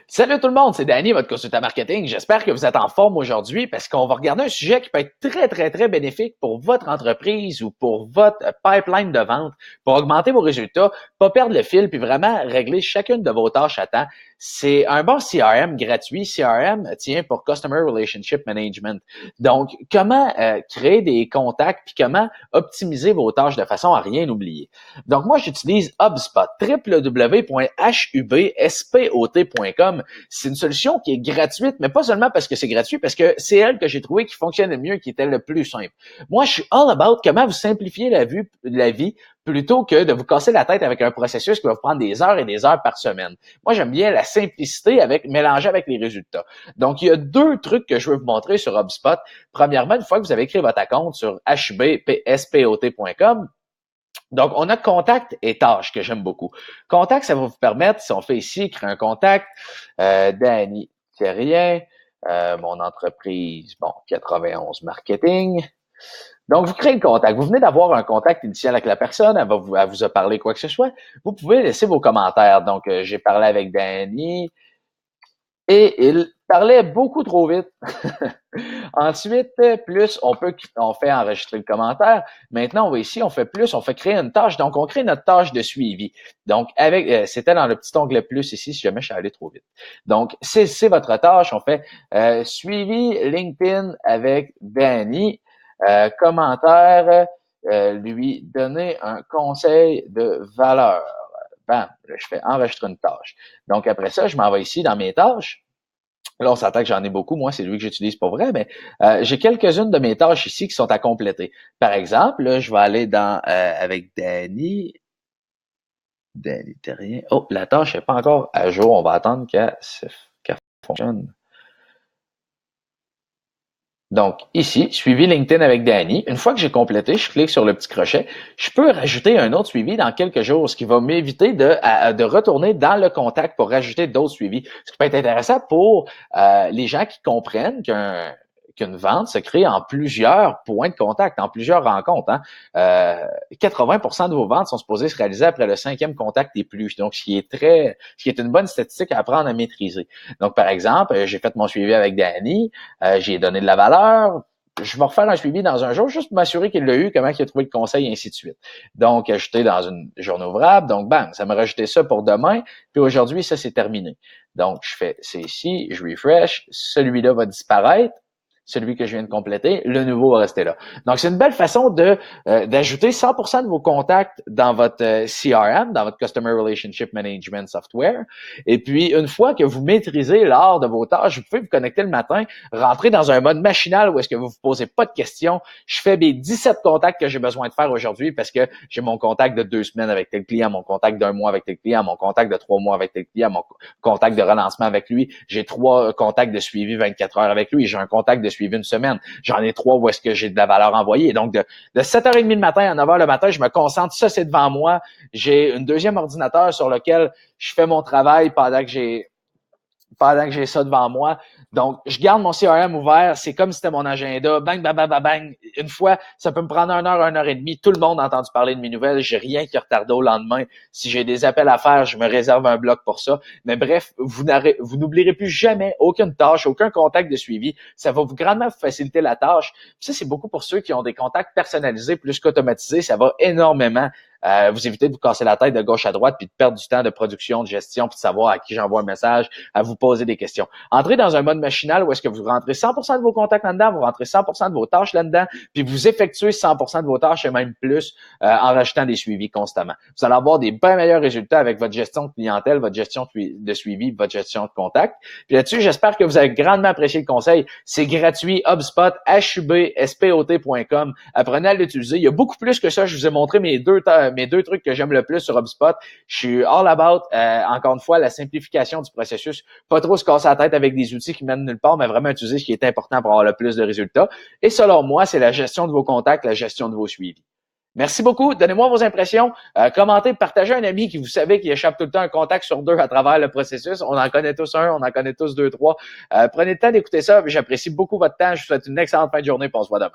Salut tout le monde, c'est Danny, votre consultant marketing. J'espère que vous êtes en forme aujourd'hui parce qu'on va regarder un sujet qui peut être très bénéfique pour votre entreprise ou pour votre pipeline de vente pour augmenter vos résultats, pas perdre le fil puis vraiment régler chacune de vos tâches à temps. C'est un bon CRM gratuit. CRM tient pour Customer Relationship Management. Donc, comment créer des contacts puis comment optimiser vos tâches de façon à rien oublier. Donc, moi, j'utilise HubSpot, www.hubspot.com. C'est une solution qui est gratuite, mais pas seulement parce que c'est gratuit, parce que c'est elle que j'ai trouvé qui fonctionne le mieux, qui était le plus simple. Moi, je suis all about comment vous simplifier la vie plutôt que de vous casser la tête avec un processus qui va vous prendre des heures et des heures par semaine. Moi, j'aime bien la simplicité mélangée avec les résultats. Donc, il y a deux trucs que je veux vous montrer sur HubSpot. Premièrement, une fois que vous avez créé votre compte sur hubspot.com, donc, on a contact et tâches que j'aime beaucoup. Contact, ça va vous permettre, si on fait ici, créer un contact, Danny Thérien, mon entreprise, 91 marketing. Donc, vous créez le contact. Vous venez d'avoir un contact initial avec la personne, elle vous a parlé quoi que ce soit. Vous pouvez laisser vos commentaires. Donc, j'ai parlé avec Danny et il parlait beaucoup trop vite. Ensuite, plus on fait enregistrer le commentaire. Maintenant, on va ici, on fait créer une tâche. Donc, on crée notre tâche de suivi. Donc, c'était dans le petit onglet plus ici, si jamais je suis allé trop vite. Donc, c'est votre tâche. On fait suivi LinkedIn avec Danny. Commentaire, lui donner un conseil de valeur. Bam, là, je fais enregistrer une tâche. Donc, après ça, je m'en vais ici dans mes tâches. Là, on s'entend que j'en ai beaucoup. Moi, c'est lui que j'utilise pour vrai, mais j'ai quelques-unes de mes tâches ici qui sont à compléter. Par exemple, là, je vais aller dans avec Danny. Danny Terrien. Oh, la tâche n'est pas encore à jour. On va attendre qu'elle fonctionne. Donc, ici, suivi LinkedIn avec Danny. Une fois que j'ai complété, je clique sur le petit crochet. Je peux rajouter un autre suivi dans quelques jours, ce qui va m'éviter de retourner dans le contact pour rajouter d'autres suivis. Ce qui peut être intéressant pour les gens qui comprennent qu'une vente se crée en plusieurs points de contact, en plusieurs rencontres. Hein. 80% de vos ventes sont supposées se réaliser après le 5e contact et plus. Donc, ce qui est une bonne statistique à apprendre à maîtriser. Donc, par exemple, j'ai fait mon suivi avec Danny, j'ai donné de la valeur. Je vais refaire un suivi dans un jour, juste pour m'assurer qu'il l'a eu, comment il a trouvé le conseil, et ainsi de suite. Donc, ajouter dans une journée ouvrable. Donc, bang, ça m'a rajouté ça pour demain. Puis aujourd'hui, ça, c'est terminé. Donc, je fais, c'est ici, je refresh. Celui-là va disparaître. Celui que je viens de compléter, le nouveau va rester là. Donc, c'est une belle façon d'ajouter 100% de vos contacts dans votre CRM, dans votre Customer Relationship Management Software. Et puis, une fois que vous maîtrisez l'art de vos tâches, vous pouvez vous connecter le matin, rentrer dans un mode machinal où est-ce que vous vous posez pas de questions. Je fais mes 17 contacts que j'ai besoin de faire aujourd'hui parce que j'ai mon contact de 2 semaines avec tel client, mon contact d'1 mois avec tel client, mon contact de 3 mois avec tel client, mon contact de relancement avec lui. J'ai 3 contacts de suivi 24 heures avec lui. J'ai un contact de suivi une semaine. J'en ai 3 où est-ce que j'ai de la valeur envoyée. Donc, de 7h30 le matin à 9h le matin, je me concentre. Ça, c'est devant moi. J'ai une deuxième ordinateur sur lequel je fais mon travail pendant que j'ai ça devant moi. Donc, je garde mon CRM ouvert. C'est comme si c'était mon agenda. Bang, bang, bang, bang, bang. Une fois, ça peut me prendre 1 heure et demie. Tout le monde a entendu parler de mes nouvelles. J'ai rien qui retarde au lendemain. Si j'ai des appels à faire, je me réserve un bloc pour ça. Mais bref, vous n'oublierez plus jamais aucune tâche, aucun contact de suivi. Ça va vous grandement faciliter la tâche. Puis ça, c'est beaucoup pour ceux qui ont des contacts personnalisés plus qu'automatisés. Ça va énormément vous éviter de vous casser la tête de gauche à droite puis de perdre du temps de production, de gestion puis de savoir à qui j'envoie un message, à vous poser des questions. Entrez dans un mode machinal où est-ce que vous rentrez 100% de vos contacts là-dedans, vous rentrez 100% de vos tâches là-dedans, puis vous effectuez 100% de vos tâches et même plus en rajoutant des suivis constamment. Vous allez avoir des bien meilleurs résultats avec votre gestion de clientèle, votre gestion de suivi, votre gestion de contact. Puis là-dessus, j'espère que vous avez grandement apprécié le conseil. C'est gratuit, HubSpot, hubspot.com. Apprenez à l'utiliser. Il y a beaucoup plus que ça. Je vous ai montré mes deux trucs que j'aime le plus sur HubSpot. Je suis all about, encore une fois, la simplification du processus. Pas trop se casser la tête avec des outils qui mènent nulle part, mais vraiment utiliser ce qui est important pour avoir le plus de résultats. Et selon moi, c'est la gestion de vos contacts, la gestion de vos suivis. Merci beaucoup. Donnez-moi vos impressions. Commentez, partagez un ami qui vous savez qui échappe tout le temps un contact sur 2 à travers le processus. On en connaît tous un, on en connaît tous 2, 3. Prenez le temps d'écouter ça. J'apprécie beaucoup votre temps. Je vous souhaite une excellente fin de journée. On se voit demain.